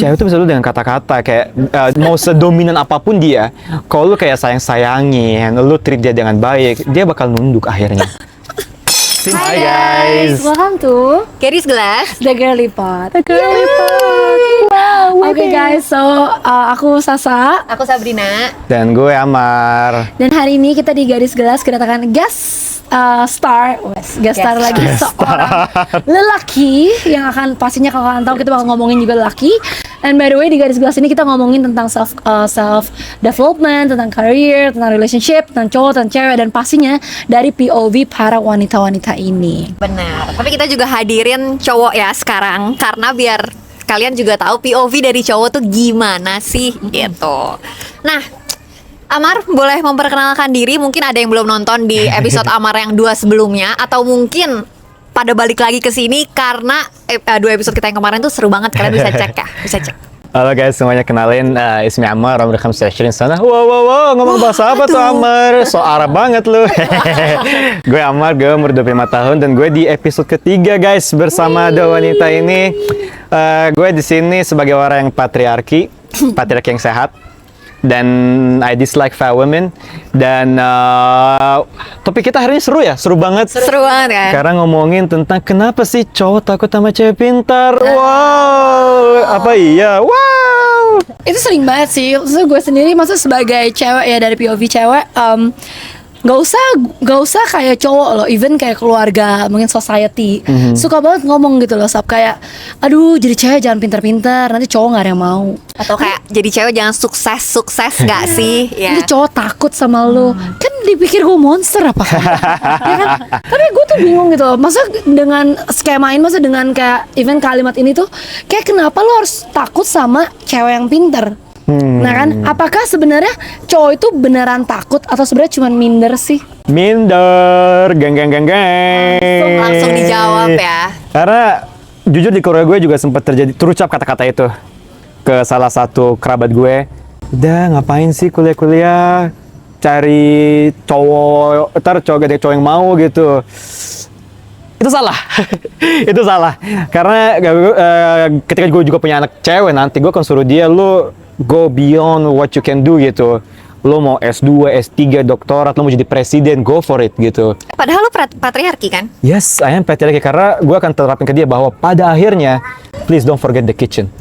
Cewek tuh bisa lu dengan kata-kata kayak mau sedominan apapun dia, kalau lu kayak sayang-sayangin, lu treat dia dengan baik, dia bakal nunduk akhirnya. Hi guys. Welcome to Garis Gelas. The Girly Pod. The Girly Pod. Wow. Oke guys, so aku Sasa Aku Sabrina. Dan gue Amar. dan hari ini kita di Garis Gelas kedatangan guest star lagi seorang lelaki yang akan pastinya kalau kalian tahu kita bakal ngomongin juga lelaki. And by the way di Garis Gelas ini kita ngomongin tentang self development, tentang career, tentang relationship, tentang cowok, tentang cewek, dan pastinya dari POV para wanita-wanita ini. Benar. Tapi kita juga hadirin cowok ya sekarang karena biar kalian juga tahu POV dari cowok tuh gimana sih gitu. Nah, Amar boleh memperkenalkan diri, mungkin ada yang belum nonton di episode Amar yang 2 sebelumnya, atau mungkin pada balik lagi ke sini karena 2 episode kita yang kemarin tuh seru banget, kalian bisa cek ya, bisa cek. Halo guys, semuanya kenalin, ismi Amar, rekam session sana. Wow, ngomong bahasa apa tuh Amar? So Arab banget lu. Gue Amar, gue umur 25 tahun dan gue di episode ketiga guys bersama dua wanita ini. Gue di sini sebagai orang yang patriarki yang sehat. Dan I dislike fat women. Dan topik kita hari ini seru banget. Seru banget kan? Karena ngomongin tentang kenapa sih cowok takut sama cewek pintar. Wow, apa iya? Wow. Itu sering banget sih. Maksudnya gue sendiri, maksudnya sebagai cewek ya, dari POV cewek, Gak usah kayak cowok loh, even kayak keluarga, mungkin society, suka banget ngomong gitu loh, Sab, kayak aduh jadi cewek jangan pintar-pintar, nanti cowok gak ada yang mau. Atau kayak jadi cewek jangan sukses gak sih? Nanti cowok takut sama lo. Kan dipikir gue monster apa kan? Ya kan? Tapi gue tuh bingung gitu loh, masa dengan skema ini, masa dengan kayak even kalimat ini tuh kayak kenapa lo harus takut sama cewek yang pintar? Nah kan, apakah sebenarnya cowok itu beneran takut atau sebenarnya cuma minder sih? Minder, geng. Langsung dijawab ya. Karena jujur di keluarga gue juga sempat terucap kata-kata itu ke salah satu kerabat gue. Udah ngapain sih kuliah-kuliah, cari cowok, ntar cowok gak ada cowok yang mau gitu. Itu salah. Itu salah. Karena ketika gue juga punya anak cewek, nanti gue akan suruh dia, lu go beyond what you can do gitu. Lo mau S2, S3, doktorat, lo mau jadi presiden, go for it gitu. Padahal lo patriarki kan? Yes, I am patriarki karena gue akan terapin ke dia bahwa pada akhirnya, please don't forget the kitchen.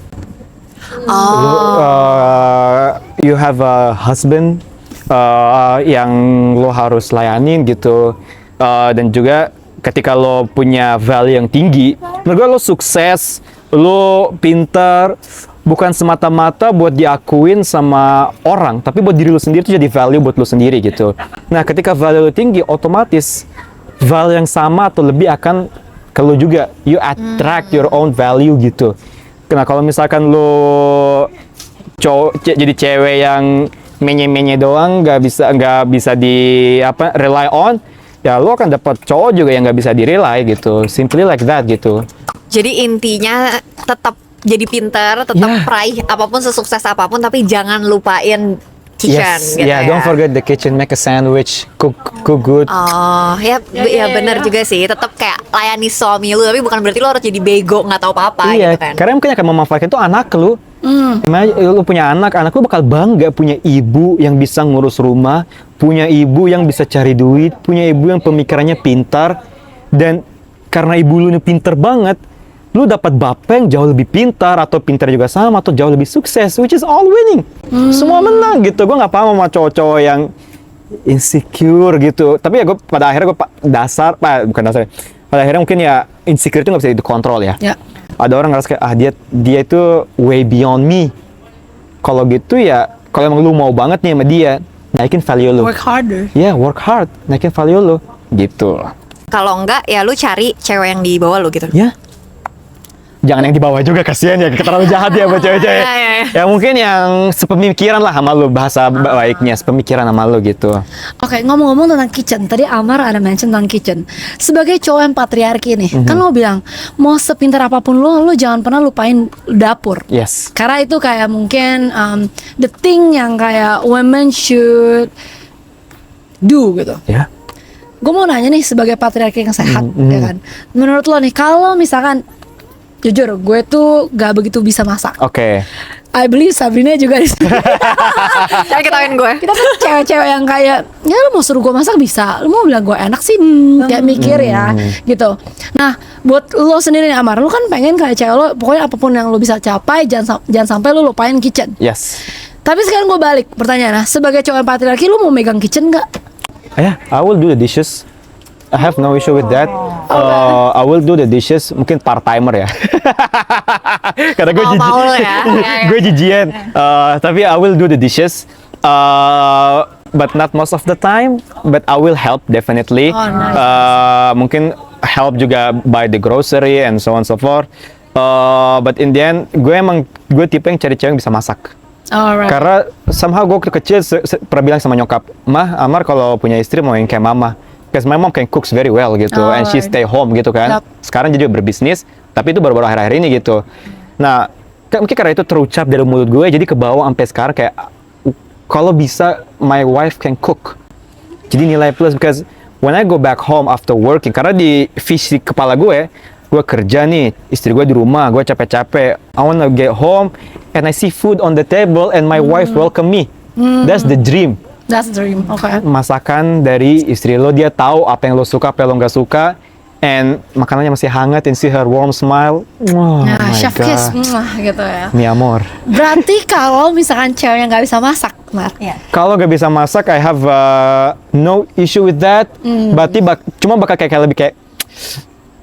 You have a husband yang lo harus layanin gitu. Dan juga ketika lo punya value yang tinggi, menurut gue lo sukses, lo pintar, bukan semata-mata buat diakuin sama orang, tapi buat diri lu sendiri itu jadi value buat lu sendiri gitu. Nah, ketika value lu tinggi, otomatis value yang sama atau lebih akan ke lu juga. You attract your own value gitu. Nah, kalau misalkan lu jadi cewek yang menye-menye doang, nggak bisa di rely on, ya lu akan dapat cowok juga yang nggak bisa di rely gitu. Simply like that gitu. Jadi intinya tetap jadi pintar, tetap raih apapun, sesukses apapun, tapi jangan lupain kitchen. Yes, gitu ya. Don't forget the kitchen, make a sandwich, cook good. Oh, ya benar juga sih. Tetap kayak layani suami lu, tapi bukan berarti lu harus jadi bego nggak tahu apa-apa Iya, gitu kan. karena mungkin akan memanfaatkan itu anak lu. Lu punya anak lu bakal bangga punya ibu yang bisa ngurus rumah, punya ibu yang bisa cari duit, punya ibu yang pemikirannya pintar, dan karena ibu lu ini pintar banget, lu dapat bapak yang jauh lebih pintar atau pintar juga sama atau jauh lebih sukses, which is all winning. Semua menang gitu. Gue nggak paham sama cowok-cowok yang insecure gitu. Tapi ya gue pada akhirnya pada akhirnya mungkin ya insecure itu nggak bisa dikontrol ya. Ada orang ngerasa kayak dia itu way beyond me. Kalau gitu ya, kalau emang lu mau banget nih sama dia, naikin value lu. Work harder. Work hard, naikin value lu gitu. Kalau enggak ya lu cari cewek yang di bawah lu gitu. Jangan yang di bawah juga, kasihan ya, terlalu jahat ya buat cewek-cewek. Ya mungkin yang sepemikiran lah sama lu, bahasa baiknya sepemikiran sama lu gitu. Oke, ngomong-ngomong tentang kitchen, tadi Amar ada mention tentang kitchen. Sebagai cowok yang patriarki nih, kan lo bilang mau sepintar apapun lo jangan pernah lupain dapur. Yes. Karena itu kayak mungkin the thing yang kayak women should do gitu. Gue mau nanya nih sebagai patriarki yang sehat, ya kan? Menurut lo nih, kalau misalkan jujur gue tuh gak begitu bisa masak. Oke. I believe Sabrina juga di sini. Jangan ketawain gue. Kita kan cewek-cewek yang kayak, ya lu mau suruh gue masak bisa, lu mau bilang gue enak sih, kayak mikir ya, gitu. Nah, buat lo sendiri nih Amar, lu kan pengen kayak cewek lo, pokoknya apapun yang lo bisa capai, jangan sampai lu lupain kitchen. Yes. Tapi sekarang gue balik pertanyaan, nah, sebagai cowok yang patriarki, lu mau megang kitchen gak? Yeah, I will do the dishes. I have no issue with that. I will do the dishes. Mungkin part timer ya. Karena gue jijik. Mau ya. Gue jijian. Tapi I will do the dishes. But not most of the time. But I will help definitely. Oh, nice. Mungkin help juga buy the grocery and so on so forth. But in the end, gue tipe yang cari cewek yang bisa masak. Alright. Karena somehow gue kecil pernah bilang sama nyokap, Mah, Amar kalau punya istri mau yang kayak mama. Because my mom can cooks very well gitu, and she stay home gitu kan. Yep. Sekarang jadi berbisnis, tapi itu baru-baru akhir-akhir ini gitu. Nah, mungkin karena itu terucap dari mulut gue, jadi kebawa sampai sekarang kayak kalau bisa my wife can cook. Jadi nilai plus, because when I go back home after working, karena di visi kepala gue kerja nih, istri gue di rumah, gue capek-capek. I wanna get home and I see food on the table and my wife welcome me. That's the dream. That's the dream, oke. Masakan dari istri lo, dia tahu apa yang lo suka, apa yang lo nggak suka, and makanannya masih hangat, and see her warm smile. Oh Nah, my chef God. kiss, gitu ya. Mi amor. Berarti kalau misalkan cewek yang nggak bisa masak, Mar, Kalau nggak bisa masak, I have no issue with that. Berarti cuma bakal kayak lebih kayak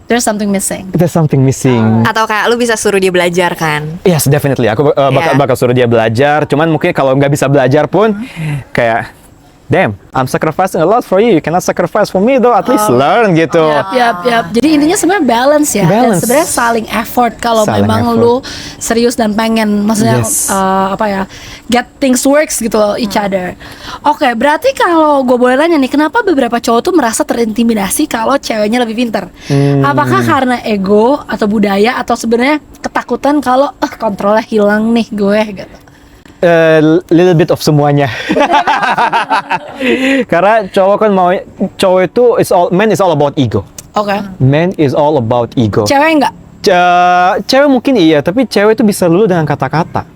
there's something missing. there's something missing. Atau kayak lu bisa suruh dia belajar kan? Yes, definitely. Aku bakal suruh dia belajar. Cuman mungkin kalau nggak bisa belajar pun, kayak, damn, I'm sacrificing a lot for you. You cannot sacrifice for me though. At least learn gitu. Yap. Jadi intinya sebenarnya balance ya. Balance. Dan sebenarnya saling effort kalau Saling memang effort. lu serius dan pengen, maksudnya Yes. get things works gitu loh, each other. Oke, berarti kalau gue boleh nanya nih, kenapa beberapa cowok tuh merasa terintimidasi kalau ceweknya lebih pinter? Apakah karena ego atau budaya atau sebenarnya ketakutan kalau kontrolnya hilang nih gue gitu? Little bit of semuanya. Karena cowok itu man is all about ego. Oke. Man is all about ego. Cewek enggak? Cewek mungkin iya, tapi cewek itu bisa luluh dengan kata-kata.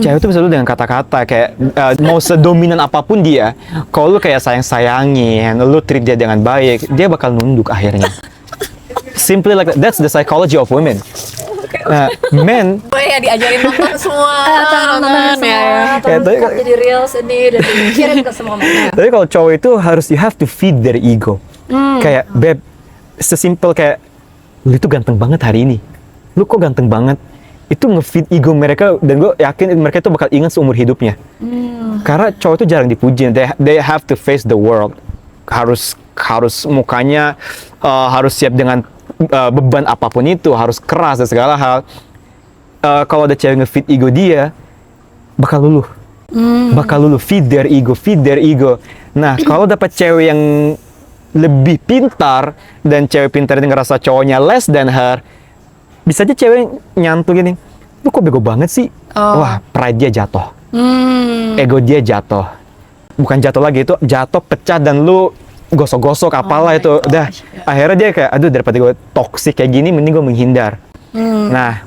Cewek itu bisa luluh dengan kata-kata, kayak mau sedominan apapun dia, kalau lu kayak sayang-sayangin, lu treat dia dengan baik, dia bakal nunduk akhirnya. Simply like that. That's the psychology of women. Men, Boleh ya diajarin nonton semua. Nonton ya. semua, jadi reels ini dan dikirim ke semua mereka. tapi kalau cowok itu you have to feed their ego. Kayak, beb, sesimpel kayak, lu itu ganteng banget hari ini. Lu kok ganteng banget? Itu nge-feed ego mereka, dan gue yakin mereka itu bakal ingat seumur hidupnya. Karena cowok itu jarang dipuji. They have to face the world. Harus mukanya harus siap dengan beban apapun itu, harus keras dan segala hal. Kalau ada cewek nge-feed ego dia, bakal luluh. Bakal luluh, feed their ego. Nah, kalau dapat cewek yang lebih pintar, dan cewek pintar ini ngerasa cowoknya less than her, bisa aja cewek nyantu gini, lu kok bego banget sih? Wah, pride dia jatuh. Ego dia jatuh. Bukan jatuh lagi, itu jatuh, pecah, dan lu gosok-gosok apalah itu. Udah, akhirnya dia kayak, aduh, daripada gue toxic kayak gini, mending gue menghindar. Nah,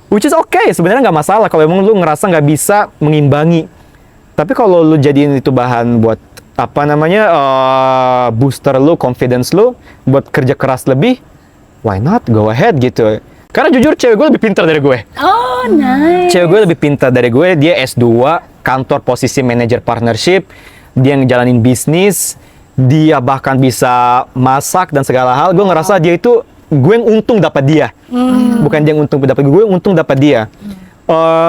which is okay, sebenarnya nggak masalah kalau emang lu ngerasa nggak bisa mengimbangi. Tapi kalau lu jadiin itu bahan buat booster lu, confidence lu, buat kerja keras lebih, why not, go ahead gitu. Karena jujur cewek gue lebih pintar dari gue. Oh, nice. Cewek gue lebih pintar dari gue, dia S2, kantor posisi manager partnership, dia ngejalanin bisnis, dia bahkan bisa masak dan segala hal. Gue ngerasa dia itu, gue yang untung dapat dia. Bukan dia yang untung dapat gue yang untung dapat dia.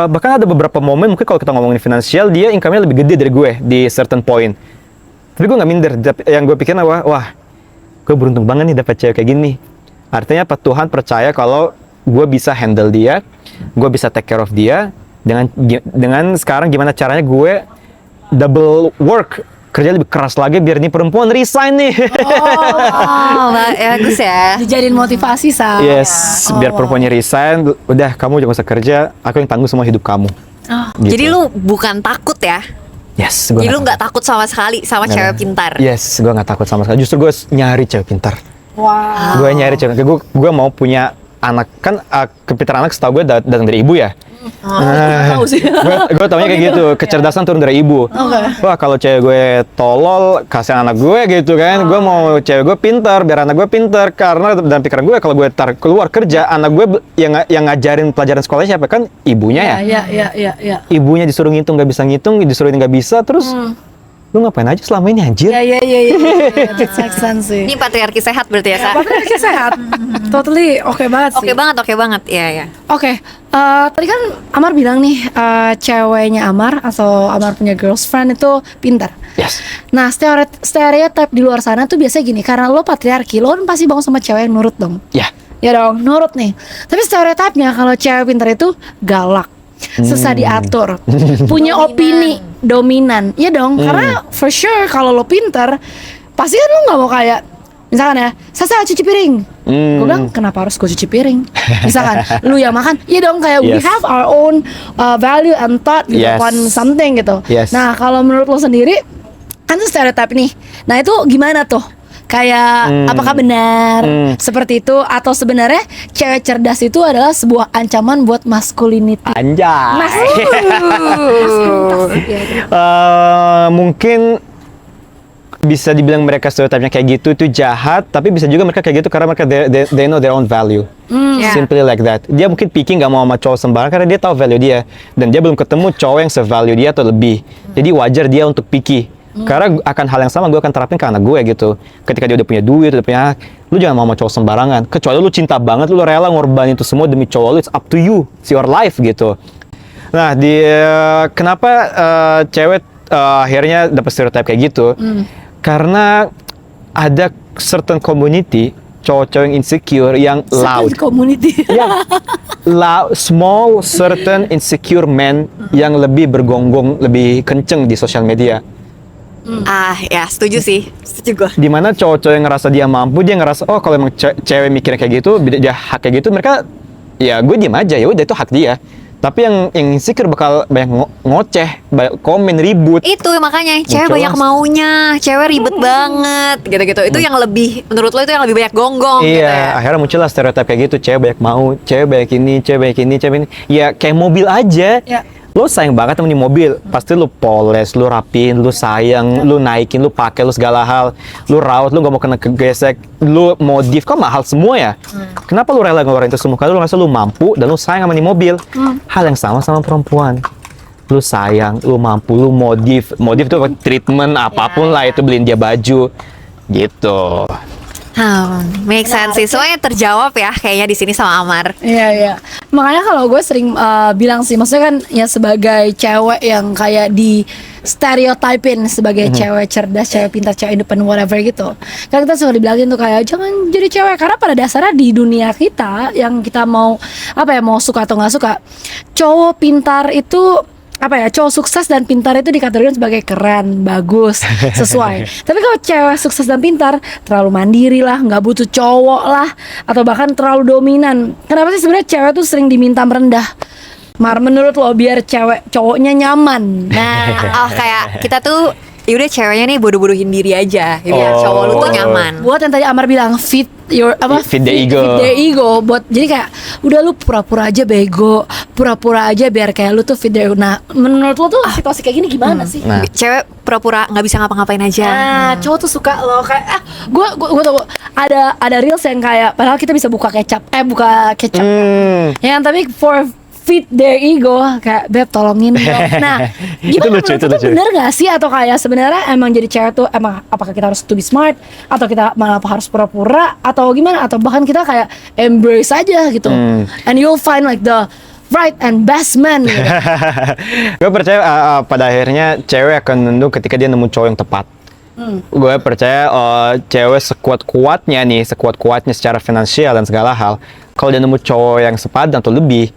Bahkan ada beberapa momen, mungkin kalau kita ngomongin finansial, dia income-nya lebih gede dari gue di certain point. Tapi gue nggak minder. Yang gue pikir wah, gue beruntung banget nih dapat cewek kayak gini. Artinya apa? Tuhan percaya kalau gue bisa handle dia, gue bisa take care of dia. Dengan sekarang gimana caranya gue double work, kerja lebih keras lagi biar nih perempuan resign nih. Bagus ya. Dijadiin motivasi, Sa. Yes, biar perempuannya resign, udah kamu jangan usah kerja, aku yang tanggung semua hidup kamu. Gitu. Jadi lu bukan takut ya? Yes, gue Jadi lu nggak takut sama sekali sama cewek pintar? Yes, gue nggak takut sama sekali. Justru gue nyari cewek pintar. Wow. Gue nyari cewek, gue mau punya anak kan kepintaran anak setahu gue datang dari ibu ya. Tahu sih. Gue taunya kayak gitu, kecerdasan turun dari ibu. Wah kalau cewek gue tolol, kasih anak gue gitu kan. Gue mau cewek gue pintar, biar anak gue pintar. Karena dalam pikiran gue kalau gue keluar kerja, anak gue yang ngajarin pelajaran sekolahnya siapa kan ibunya ya. Iya. Ibunya disuruh ngitung nggak bisa ngitung, disuruh nggak bisa, terus lu ngapain aja selama ini anjir? Iya. That makes sense sih. Ini patriarki sehat berarti ya, Sa? Patriarki sehat. Totally oke banget sih. Oke banget. Iya. Oke, tadi kan Amar bilang nih ceweknya Amar atau Amar punya girlfriend itu pintar. Yes. Nah, stereotype di luar sana tuh biasanya gini, karena lo patriarki, lo kan pasti bangun sama cewek yang nurut dong. Ya. Ya dong, nurut nih. Tapi stereotipnya kalau cewek pintar itu galak, susah diatur, punya opini, dominan. Ya dong, karena for sure kalau lo pintar, pasti kan lo nggak mau kayak misalkan ya, Sasa cuci piring. Gue bilang, kenapa harus gue cuci piring? Misalkan, lu yang makan, ya dong kayak we Yes. have our own value and thought gitu, Yes. on something gitu. Yes. Nah, kalau menurut lo sendiri, kan itu stereotype nih. Nah, itu gimana tuh? Kayak apakah benar seperti itu atau sebenarnya cewek cerdas itu adalah sebuah ancaman buat masculinity? Anjay. Ya, Mungkin bisa dibilang mereka stereotipnya kayak gitu itu jahat, tapi bisa juga mereka kayak gitu karena mereka they know their own value. Yeah. Simply like that. Dia mungkin picky nggak mau sama cowok sembarang karena dia tahu value dia dan dia belum ketemu cowok yang se-value dia atau lebih. Jadi wajar dia untuk picky. Karena akan hal yang sama gue akan terapin ke anak gue gitu. Ketika dia udah punya duit, udah punya, lu jangan mau sama cowok sembarangan. Kecuali lu cinta banget, lu rela ngorbanin itu semua demi cowok lu, it's up to you, it's your life gitu. Nah, kenapa cewek akhirnya dapat stereotip kayak gitu? Karena ada certain community cowok-cowok yang insecure yang loud. Community. Ya, small certain insecure men yang lebih bergonggong, lebih kenceng di sosial media. Ya setuju sih. Setuju gue. Dimana cowok-cowok yang ngerasa dia mampu, dia ngerasa oh kalau emang cewek mikirnya kayak gitu, dia hak kayak gitu, mereka ya gue diem aja, ya udah itu hak dia. Tapi yang insecure bakal banyak ngoceh, banyak komen, ribut. Itu makanya cewek banyak maunya, cewek ribet banget gitu-gitu. Itu yang lebih, menurut lo itu yang lebih banyak gonggong gitu ya. Iya, akhirnya muncullah stereotip kayak gitu, cewek banyak mau, cewek banyak ini, cewek banyak ini, cewek ini. Ya kayak mobil aja. Ya. Lo sayang banget sama nih mobil, pasti lo poles, lo rapiin, lo sayang, lo naikin, lo pakai, lo segala hal, lo rawat, lo gak mau kena kegesek, lo modif, kan mahal semua ya. Kenapa lo rela ngeluarin itu semua? Karena lo ngerasa lo mampu dan lo sayang sama nih mobil. Hal yang sama perempuan. Lo sayang, lo mampu, lo modif itu treatment apapun lah itu, beliin dia baju, gitu. Make sense sih. Semuanya terjawab ya kayaknya di sini sama Amar. Iya. Makanya kalau gue sering bilang sih, maksudnya kan ya sebagai cewek yang kayak di stereotypin sebagai cewek cerdas, cewek pintar, cewek independent, whatever gitu. Kan kita suka dibilangin tuh kayak jangan jadi cewek, karena pada dasarnya di dunia kita yang kita mau mau suka atau nggak suka, cowok pintar itu cowok sukses dan pintar itu dikategorikan sebagai keren, bagus, sesuai. Tapi kalau cewek sukses dan pintar terlalu mandiri lah, nggak butuh cowok lah, atau bahkan terlalu dominan. Kenapa sih sebenarnya cewek tuh sering diminta merendah? Mar, menurut lo biar cowoknya nyaman. Nah, kayak kita tuh yaudah ceweknya nih bodoh-bodohin diri aja biar cowok lu tuh nyaman. Buat yang tadi Amar bilang feed the ego. Feed the ego. Buat jadi kayak udah lu pura-pura aja bego, pura-pura aja biar kayak lu tuh feed the ego. Nah, menurut lo tuh situasi kayak gini gimana sih? Nah. Cewek pura-pura nggak bisa ngapa-ngapain aja. Nah, cowok tuh suka loh kayak gue tau ada reels yang kayak padahal kita bisa buka kecap. Yang tapi for feed their ego, kayak beb tolongin dong. Nah, gimana Itu lucu. bener gak sih, atau kayak sebenarnya emang jadi cewek tuh emang apakah kita harus to be smart, atau kita malah harus pura-pura, atau gimana, atau bahkan kita kayak embrace aja gitu, and you'll find like the right and best man gitu. Gue percaya pada akhirnya cewek akan nunduk ketika dia nemu cowok yang tepat. Gue percaya cewek sekuat-kuatnya secara finansial dan segala hal, kalau dia nemu cowok yang sepadan atau lebih,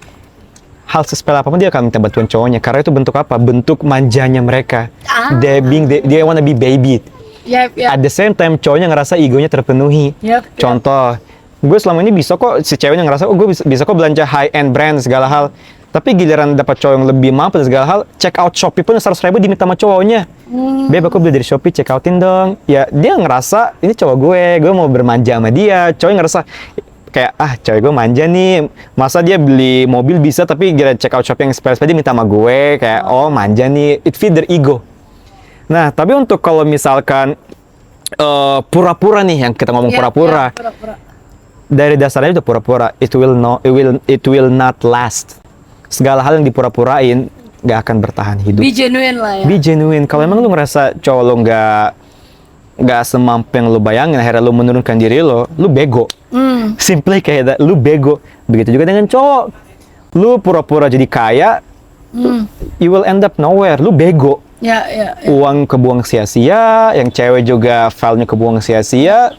hal sesepele apapun dia akan minta bantuan cowoknya, karena itu bentuk apa? Bentuk manjanya mereka. They wanna be babied. Yep. At the same time cowoknya ngerasa egonya terpenuhi. Yep. Contoh, gue selama ini bisa kok, si ceweknya ngerasa gue bisa kok belanja high end brand segala hal. Tapi giliran dapat cowok yang lebih mampu dan segala hal, check out Shopee pun 100.000 diminta sama cowoknya. Beb, aku beli dari Shopee, check outin dong. Ya dia ngerasa ini cowok gue mau bermanja sama dia. Cowoknya ngerasa kayak cewek gue manja nih, masa dia beli mobil bisa tapi kira check out shop yang spare-spare dia minta sama gue, kayak manja nih, it feed their ego. Nah, tapi untuk kalau misalkan pura-pura nih, yang kita ngomong pura-pura, dari dasarnya itu pura-pura, it will not last. Segala hal yang dipura-purain nggak akan bertahan hidup. Be genuine lah ya. Be genuine. Kalau emang lu ngerasa cowok lu nggak semampu yang lu bayangin, akhirnya lu menurunkan diri lu bego. Simply kayak that, lu bego. Begitu juga dengan cowok. Lu pura-pura jadi kaya, you will end up nowhere. Lu bego. Ya. Uang kebuang sia-sia, yang cewek juga filenya kebuang sia-sia,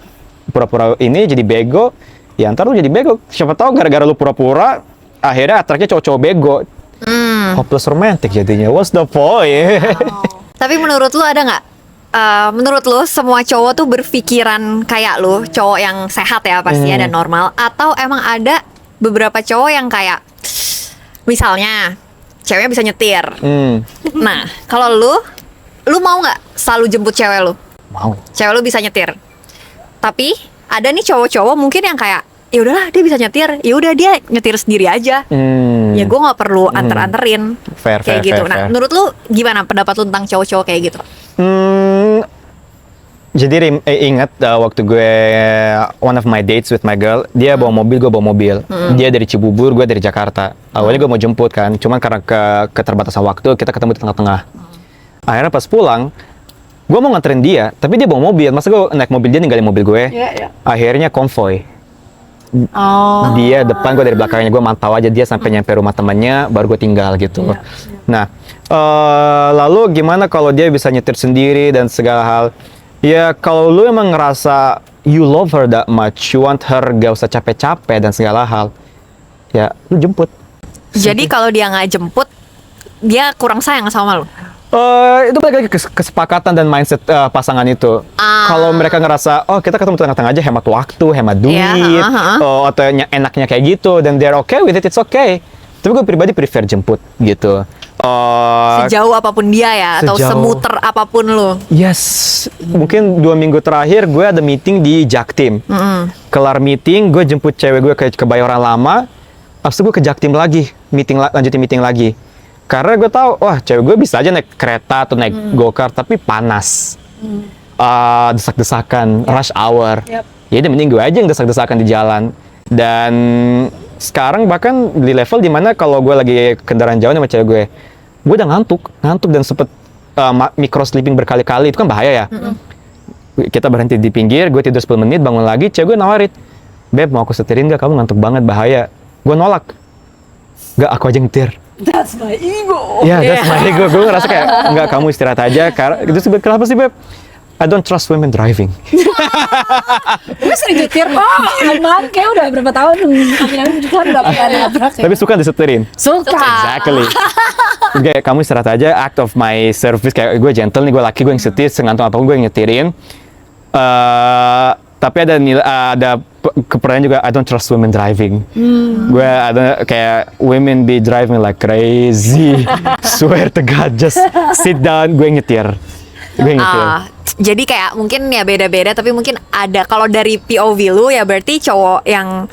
pura-pura ini jadi bego. Ya ntar lu jadi bego. Siapa tahu gara-gara lu pura-pura, akhirnya atraknya cowok-cowok bego. Hopeless romantic jadinya. What's the point? Tapi menurut lu ada nggak? Menurut lu semua cowok tuh berpikiran kayak lu, cowok yang sehat ya pastinya dan normal, atau emang ada beberapa cowok yang kayak misalnya ceweknya bisa nyetir. Nah, kalau lu mau nggak selalu jemput cewek lu? Mau. Cewek lu bisa nyetir. Tapi ada nih cowok-cowok mungkin yang kayak ya udahlah dia bisa nyetir, ya udah dia nyetir sendiri aja. Ya gue nggak perlu anterin kayak gitu. Nah, menurut lu gimana pendapat lu tentang cowok-cowok kayak gitu? Jadi ingat waktu gue one of my dates with my girl, dia bawa mobil, gue bawa mobil. Dia dari Cibubur, gue dari Jakarta. Awalnya gue mau jemput kan, cuman karena keterbatasan waktu kita ketemu di tengah-tengah. Akhirnya pas pulang, gue mau nganterin dia, tapi dia bawa mobil. Masa gue naik mobil dia ninggalin mobil gue? Akhirnya konvoy. Dia depan, gue dari belakangnya, gue mantau aja dia sampai nyampe rumah temannya, baru gue tinggal gitu. Nah, lalu gimana kalau dia bisa nyetir sendiri dan segala hal? Ya kalau lu emang ngerasa you love her that much, you want her gak usah capek-capek dan segala hal, ya lu jemput. Jadi kalau dia nggak jemput, dia kurang sayang sama lu? Itu balik lagi ke kesepakatan dan mindset pasangan itu. Kalau mereka ngerasa, kita ketemu tengah-tengah aja, hemat waktu, hemat duit, atau enaknya kayak gitu, dan they're okay with it, it's okay. Tapi gue pribadi prefer jemput gitu. Sejauh apapun dia ya, atau semuter apapun lu. Yes, mungkin 2 minggu terakhir gue ada meeting di Jaktim. Kelar meeting, gue jemput cewek gue ke Kebayoran Lama. Abis itu gue ke Jaktim lagi, lanjutin meeting lagi. Karena gue tahu, cewek gue bisa aja naik kereta atau naik go-kart, tapi panas. Desak-desakan, rush hour. Ya udah mending gue aja yang desak-desakan di jalan. Dan sekarang bahkan di level dimana kalau gue lagi kendaraan jauh sama cewek gue udah ngantuk dan sempet micro sleeping berkali-kali, itu kan bahaya ya. Kita berhenti di pinggir, gue tidur 10 menit, bangun lagi, cewek gue nawarin, "Beb, mau aku setirin gak? Kamu ngantuk banget, bahaya." Gue nolak. "Gak, aku aja ngetir." That's my ego. Ya, that's my ego. Gue ngerasa kayak, "Enggak, kamu istirahat aja." Terus gue, "Kenapa sih, Beb?" "I don't trust women driving." Gue sering nyetir, aman, kayak udah berapa tahun kan udah pernah nabrak ya. Tapi suka disetirin. Suka. Exactly. Kayak kamu istirahat aja, act of my service, kayak gue gentle nih, gue laki, gue yang setir, sengantung apapun gue yang nyetirin. Tapi ada kepercayaan juga, I don't trust women driving. Gue ada kayak women be driving like crazy. Swear to God, just sit down, gue nyetir. Jadi kayak mungkin ya beda-beda, tapi mungkin ada, kalau dari POV lu ya berarti cowok yang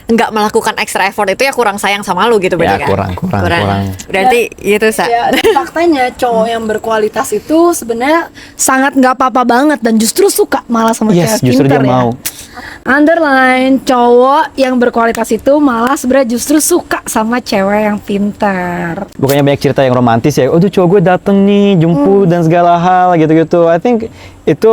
nggak melakukan extra effort itu ya kurang sayang sama lu gitu, berarti ya, kurang. Berarti gitu, Sa. Ya, dan faktanya cowok yang berkualitas itu sebenarnya sangat nggak apa-apa banget dan justru suka malah sama cewek justru pinter dia ya. mau. Underline, cowok yang berkualitas itu malah sebenarnya justru suka sama cewek yang pintar. Bukannya banyak cerita yang romantis ya, tuh cowok gue dateng nih, jemput dan segala hal gitu-gitu. I think itu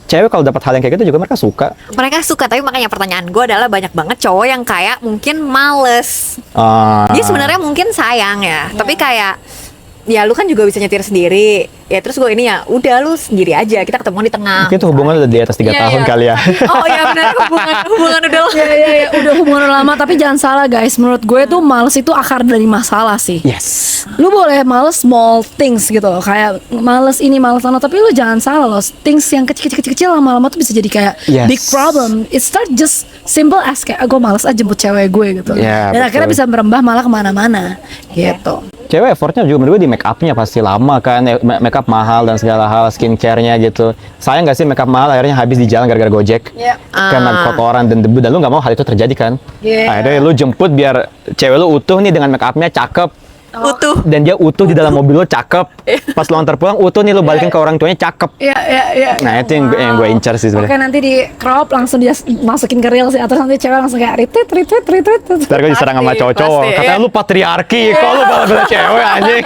cewek kalau dapat hal yang kayak gitu juga mereka suka. Mereka suka, tapi makanya pertanyaan gue adalah banyak banget cowok yang kayak mungkin males. Dia sebenarnya mungkin sayang ya, tapi kayak ya lu kan juga bisa nyetir sendiri. Ya terus gue ini ya udah lu sendiri aja, kita ketemu di tengah. Mungkin itu hubungan udah di atas 3 tahun kali ya. Oh iya benar, hubungan udah. Ya, udah hubungan lama, tapi jangan salah guys, menurut gue tuh males itu akar dari masalah sih. Yes. Lu boleh males small things gitu loh, kayak males ini males sana, tapi lu jangan salah loh, things yang kecil lama-lama tuh bisa jadi kayak big problem. It start just simple as kayak gue males aja jemput cewek gue gitu. Dan akhirnya bisa merembah malah kemana-mana gitu. cewek effortnya juga menurut gue di make upnya pasti lama kan, make up mahal dan segala hal, skincare-nya gitu. Sayang nggak sih make up mahal akhirnya habis di jalan gara-gara Gojek, karena kotoran dan debu, dan lu nggak mau hal itu terjadi kan. Akhirnya lu jemput biar cewek lu utuh nih dengan make upnya cakep, Utuh. dan dia utuh di dalam mobil lo cakep. Pas lo antar pulang utuh nih, lo balikin ke orang tuanya cakep. Iya. Nah itu yang gue incar sih Oke, sebenarnya. nanti di crop langsung dia masukin ke reels ya, terus nanti cewek langsung kayak retweet. Ntar gue diserang sama Pasti, cowok-cowok, pasti. katanya lu patriarki, kok lu bela-bela cewek anjing.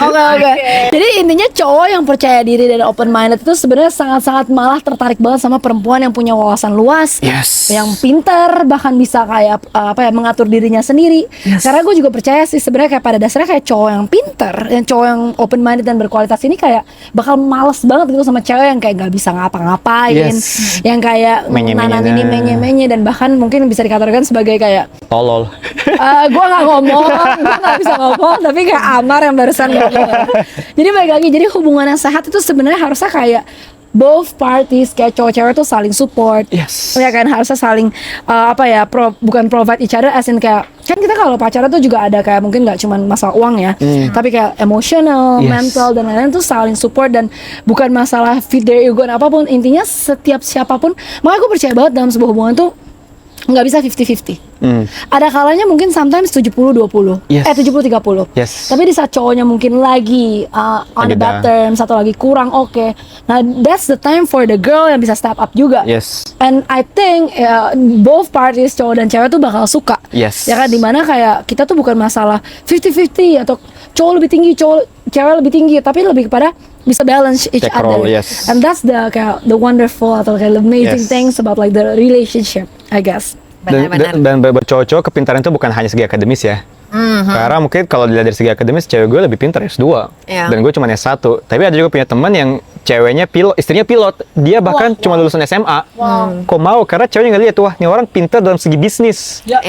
Oke. Jadi intinya cowok yang percaya diri dan open minded itu sebenarnya sangat-sangat malah tertarik banget sama perempuan yang punya wawasan luas, Yes. yang pintar, bahkan bisa kayak mengatur dirinya sendiri. Karena gue juga percaya sih sebenarnya kayak pada dasarnya kayak cowok yang pintar, yang cowok yang open minded dan berkualitas ini kayak bakal males banget gitu sama cewek yang kayak nggak bisa ngapa-ngapain, Yes. yang kayak Menye-menye. nanam ini menye-menye, dan bahkan mungkin bisa dikatakan sebagai kayak Tolol. gue nggak ngomong, gue nggak bisa ngomong, tapi kayak Amar yang barusan ngomong. Jadi balik lagi, jadi hubungan yang sehat itu sebenarnya harusnya kayak both parties, kayak cowok-cewek tuh saling support, Yes. ya kan, harusnya saling bukan provide each other, as in kayak kan kita kalau pacaran tuh juga ada kayak mungkin nggak cuma masalah uang ya, tapi kayak emotional, Yes. mental dan lain-lain tuh saling support, dan bukan masalah fit their ego dan apapun. Intinya setiap siapapun, makanya gue percaya banget dalam sebuah hubungan tuh nggak bisa 50-50. Ada kalanya mungkin sometimes 70-20, Yes. 70-30. Yes. Tapi di saat cowoknya mungkin lagi on Lagi the bad down. terms atau lagi kurang oke. Nah, that's the time for the girl yang bisa step up juga. Yes. And I think both parties, cowok dan cewek tuh bakal suka. Yes. Ya kan, dimana kayak kita tuh bukan masalah 50-50 atau cowok lebih tinggi, cewek lebih tinggi, tapi lebih kepada bisa balance each Take other. role, yes. And that's the wonderful atau kayak the amazing Yes. things about like the relationship, I guess. Benar-benar. Dan buat cowok-cowok kepintaran itu bukan hanya segi akademis ya. Karena mungkin kalau dilihat dari segi akademis, cewek gue lebih pintar S2, Iya. dan gue cuma S1. Tapi ada juga punya teman yang ceweknya pilot, istrinya pilot, dia bahkan cuma lulusan SMA. Kok mau? Karena ceweknya ngeliat, wah ini orang pintar dalam segi bisnis. Ya.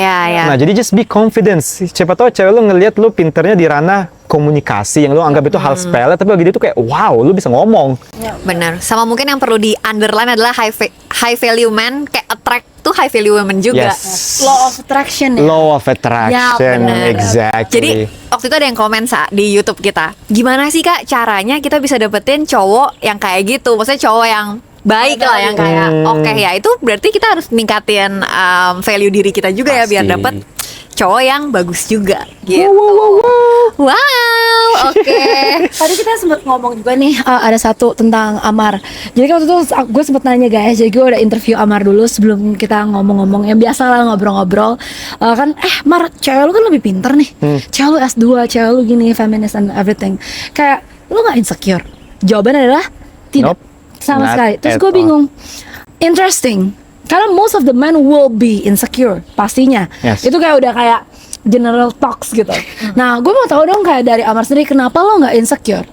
Nah jadi just be confidence. Siapa tahu cewek lu ngeliat lu pintarnya di ranah komunikasi yang lu anggap itu hal sepele, tapi bagi dia tuh kayak wow, lu bisa ngomong. Benar. Sama mungkin yang perlu di underline adalah high value man, kayak attract tuh high value women juga. Yes. Law of attraction ya. Law of attraction, Ya, benar. exactly. Jadi waktu itu ada yang komen di YouTube kita, gimana sih Kak caranya kita bisa dapetin cowok yang kayak gitu? Maksudnya cowok yang baik lah, yang kayak oke ya, itu berarti kita harus ningkatin value diri kita juga ya, biar Pasti. dapet cowok yang bagus juga gitu. Wow, oke. Tadi kita sempat ngomong juga nih, ada satu tentang Amar. Jadi kan waktu itu gue sempat nanya guys, jadi gue udah interview Amar dulu sebelum kita ngomong-ngomong yang biasa lah, ngobrol-ngobrol. Kan Mar, cewek lu kan lebih pinter nih, cewek lu S2, cewek lu gini, feminist and everything. Kayak lu gak insecure? Jawabannya adalah tidak, Nope, sama not sekali. Terus at gue all. bingung. Interesting. Karena most of the men will be insecure pastinya. Yes. Itu kayak udah kayak general talks gitu. Nah, gue mau tahu dong kayak dari Amar sendiri, kenapa lo nggak insecure?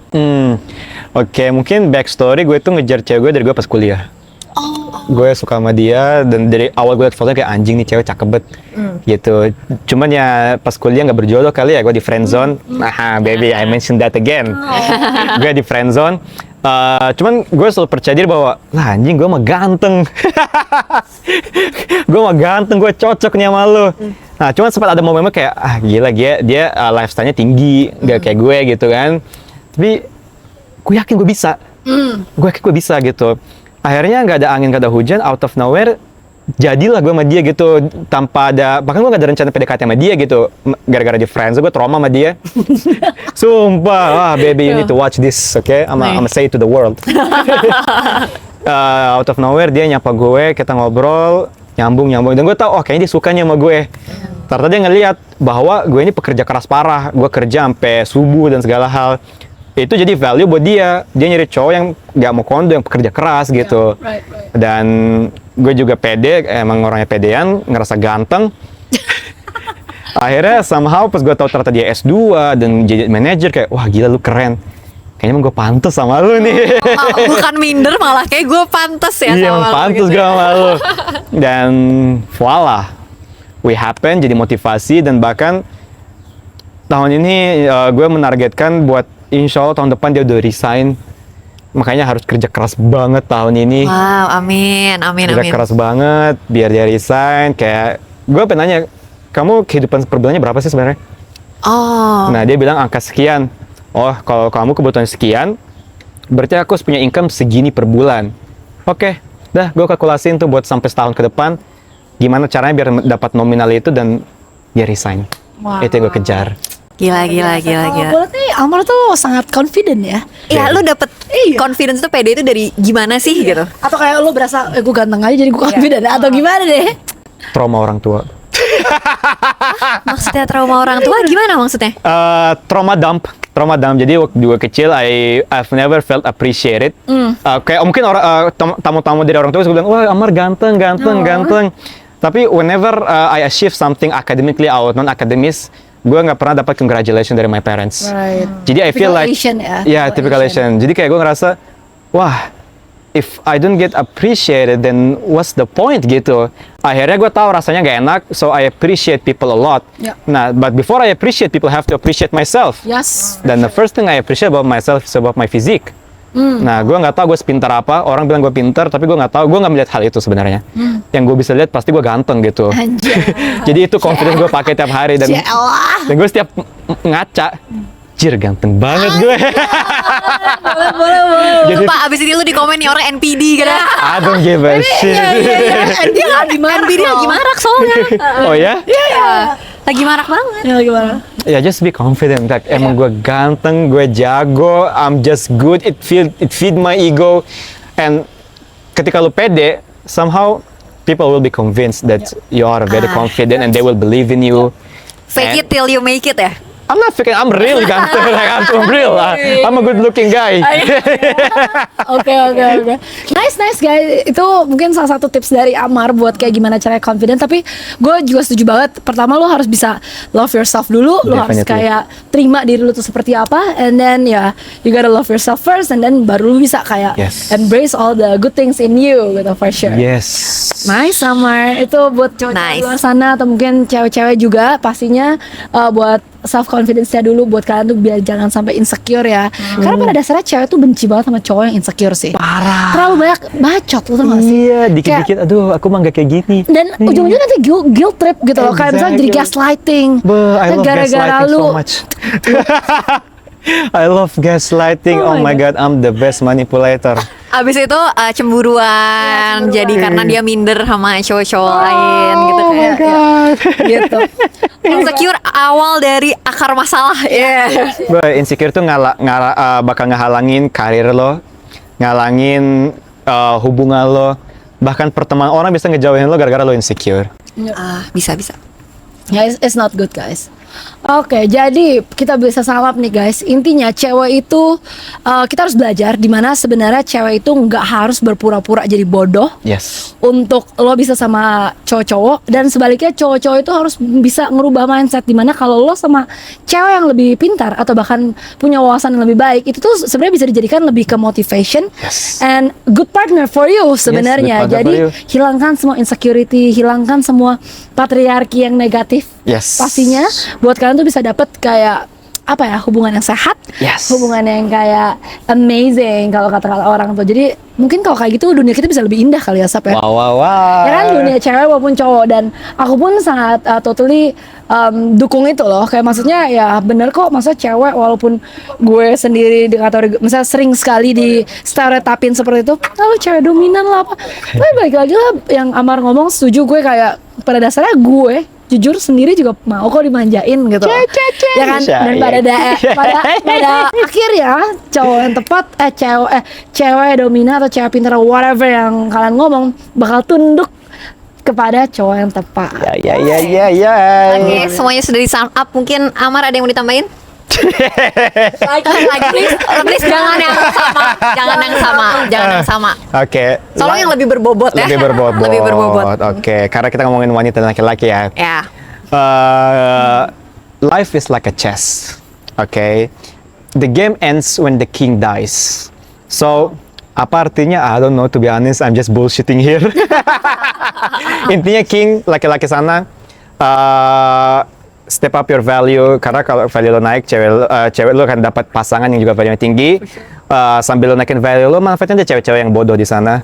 Oke, mungkin backstory gue tuh ngejar cewek gue dari gue pas kuliah. Gue suka sama dia, dan dari awal gue liat fotonya kayak anjing nih cewek cakep banget gitu. Cuman ya pas kuliah nggak berjodoh kali ya, gue di friendzone. Nah baby, I mentioned that again. Gue di friendzone. Cuman gue selalu percaya diri bahwa lah anjing gue mah ganteng. Gue mah ganteng, gue cocok nih sama lu. Nah cuman sempat ada momen kayak gila dia lifestyle-nya tinggi, nggak kayak gue gitu kan. Tapi gue yakin gue bisa. Gue yakin gue bisa gitu. Akhirnya nggak ada angin, nggak ada hujan, out of nowhere jadilah gue sama dia gitu, tanpa ada, bahkan gue nggak ada rencana PDKT sama dia gitu, gara-gara di friends gue trauma sama dia. Sumpah, baby you need to watch this, okay? I'm say it to the world. Out of nowhere dia nyapa gue, kita ngobrol, nyambung, dan gue tau, kayaknya dia sukanya sama gue. Ternyata dia ngeliat bahwa gue ini pekerja keras parah, gue kerja sampai subuh dan segala hal. Itu jadi value buat dia nyari cowok yang gak mau kondo, yang pekerja keras gitu. Right. Dan gue juga pede, emang orangnya pedean, ngerasa ganteng. Akhirnya somehow pas gue tahu ternyata dia S2 dan jadi manajer, kayak wah gila lu keren, kayaknya emang gue pantes sama lu nih. Bukan minder, malah kayak gue pantes ya Iya, sama emang lo pantes gitu gue ya. sama lu. Dan voila, we happen, jadi motivasi. Dan bahkan tahun ini gue menargetkan buat insya Allah tahun depan dia udah resign. Makanya harus kerja keras banget tahun ini. Wow, amin. Kerja keras banget biar dia resign. Kayak gue pengen nanya, kamu kehidupan per bulannya berapa sih sebenarnya? Oh. Nah, dia bilang angka sekian. Oh, kalau kamu kebutuhan sekian, berarti aku harus punya income segini per bulan. Oke, dah gue kalkulasiin tuh buat sampai setahun ke depan. Gimana caranya biar dapat nominal itu dan dia resign. Wow. Itu yang gue kejar. Gila. Berarti Amar tuh sangat confident ya. Ya, lu dapet confidence tuh pede itu dari gimana sih gitu? Atau kayak lu berasa, gue ganteng aja jadi gue confident. Atau gimana deh? Trauma orang tua. Maksudnya trauma orang tua gimana maksudnya? Trauma dump. Jadi waktu gue kecil, I've never felt appreciated. Kayak mungkin orang tamu-tamu dari orang tua bilang, wah Amar ganteng. Tapi whenever I achieve something academically or non-academis, gue nggak pernah dapat congratulation dari my parents. Right. Jadi I feel like, Typical Asian ya, yeah, typical typical Asian. Jadi kayak gue ngerasa, wah, if I don't get appreciated, then what's the point gitu. Akhirnya gue tahu rasanya nggak enak, so I appreciate people a lot. Yeah. Nah, but before I appreciate people, I have to appreciate myself. Yes. Dan the first thing I appreciate about myself is about my physique. Nah, gue nggak tahu gue sepintar apa. Orang bilang gue pintar, tapi gue nggak tahu. Gue nggak melihat hal itu sebenarnya. Yang gue bisa lihat pasti gue ganteng gitu. Anjay. Jadi itu confidence gue pakai tiap hari dan gue setiap ngaca, jir ganteng banget gue. boleh. Jadi Pak, abis ini lu di komen nih orang NPD kan? I don't give a shit. Dia lagi marak. NPD lagi marak soalnya. Oh ya? Lagi marak banget. Ya gimana? Ya just be confident. Like, emang gue ganteng, gue jago, I'm just good. It feed my ego. And ketika lu pede, somehow people will be convinced that you are very confident and they will believe in you. Fake And it till you make it ya? I'm not faking, I'm real ganteng. Like, I'm real. I'm a good looking guy. Oke. Nice guys. Itu mungkin salah satu tips dari Amar buat kayak gimana caranya confident. Tapi gue juga setuju banget. Pertama lo harus bisa love yourself dulu. Lo harus Definitely. kayak terima diri lo tuh seperti apa. And then ya, you gotta love yourself first. And then baru lo bisa kayak Yes. embrace all the good things in you gitu for sure. Yes. Nice Amar. Itu buat cowok Nice. di luar sana atau mungkin cewek-cewek juga pastinya buat self confidence-nya dulu buat kalian tuh biar jangan sampai insecure ya. Karena pada dasarnya cewek tuh benci banget sama cowok yang insecure sih. Parah. Terlalu banyak bacot lo tau gak sih? Iya, dikit-dikit, aduh aku mah gak kayak gini. Dan ujung-ujungnya nanti guilt trip gitu loh. Kayak misalnya jadi Exactly. gaslighting. I love Gara-gara gaslighting lu so much. I love gaslighting. Oh Oh my my god, I'm the best manipulator. Abis itu cemburuan, jadi karena dia minder sama cowok-cowok lain gitu Oh my kayak. god. gitu. Insecure awal dari akar masalah. Yeah. Boy, insecure tuh bakal ngehalangin karir lo, ngalangin hubungan lo, bahkan pertemanan. Orang bisa ngejauhin lo gara-gara lo insecure. Bisa. Ya, it's not good guys. Oke, jadi kita bisa salap nih guys. Intinya cewek itu kita harus belajar dimana sebenarnya cewek itu nggak harus berpura-pura jadi bodoh Yes. untuk lo bisa sama cowok-cowok, dan sebaliknya cowok-cowok itu harus bisa ngerubah mindset dimana kalau lo sama cewek yang lebih pintar atau bahkan punya wawasan yang lebih baik, itu tuh sebenarnya bisa dijadikan lebih ke motivation Yes. and good partner for you sebenarnya. good partner Jadi for you. hilangkan semua insecurity, hilangkan semua patriarki yang negatif. Yes. Pastinya buat kalian tuh bisa dapet kayak apa ya, hubungan yang sehat, Yes. hubungan yang kayak amazing kalau kata orang tuh. Jadi mungkin kalau kayak gitu dunia kita bisa lebih indah kali ya, Sap ya. Wow. Ya kan, dunia cewek maupun cowok. Dan aku pun sangat totally dukung itu loh. Kayak maksudnya ya bener kok, maksudnya cewek walaupun gue sendiri atau misalnya sering sekali di stereotipin seperti itu, lalu cewek dominan lah apa. Tapi balik lagi lah yang Amar ngomong, setuju gue, kayak pada dasarnya gue jujur sendiri juga mau kok dimanjain gitu. Ya kan? Dan pada akhirnya cowok yang tepat cewek dominan atau cewek pintar whatever yang kalian ngomong bakal tunduk kepada cowok yang tepat. Ya. Oke, semuanya sudah di sum up. Mungkin Amar ada yang mau ditambahin? lagi please jangan yang sama. Oke. Tolong yang lebih berbobot ya. Lebih berbobot. Lebih berbobot. Oke, karena kita ngomongin wanita dan laki-laki ya. Ya. Life is like a chess. Okay, the game ends when the king dies. So, apa artinya? I don't know, to be honest. I'm just bullshitting here. Intinya king, laki-laki sana, step up your value. Karena kalau value lo naik, cewek lo akan dapat pasangan yang juga value tinggi. Sambil lo naikin value lo, manfaatin deh cewek-cewek yang bodoh di sana.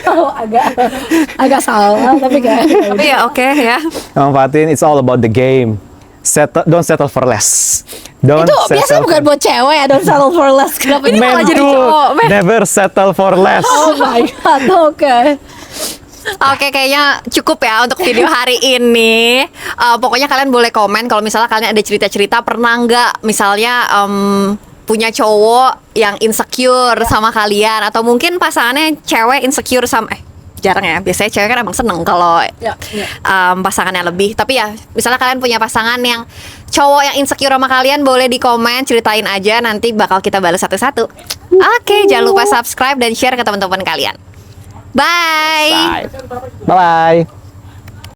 Oh, agak salah tapi kayak Tapi ya oke ya. Manfaatin, it's all about the game. don't settle for less. Don't Itu biasanya bukan buat cewek ya, don't settle for less. Kenapa ini Men malah jadi too, cowok? Men. never settle for less. Oh my god, oke. Oke, kayaknya cukup ya untuk video hari ini. Pokoknya kalian boleh komen kalau misalnya kalian ada cerita-cerita pernah nggak misalnya punya cowok yang insecure sama kalian, atau mungkin pasangannya cewek insecure sama jarang ya, biasanya cewek kan emang seneng kalau Ya. pasangannya lebih. Tapi ya misalnya kalian punya pasangan yang cowok yang insecure sama kalian, boleh di komen, ceritain aja, nanti bakal kita balas satu-satu. Oke, jangan lupa subscribe dan share ke teman-teman kalian. Bye. Bye bye.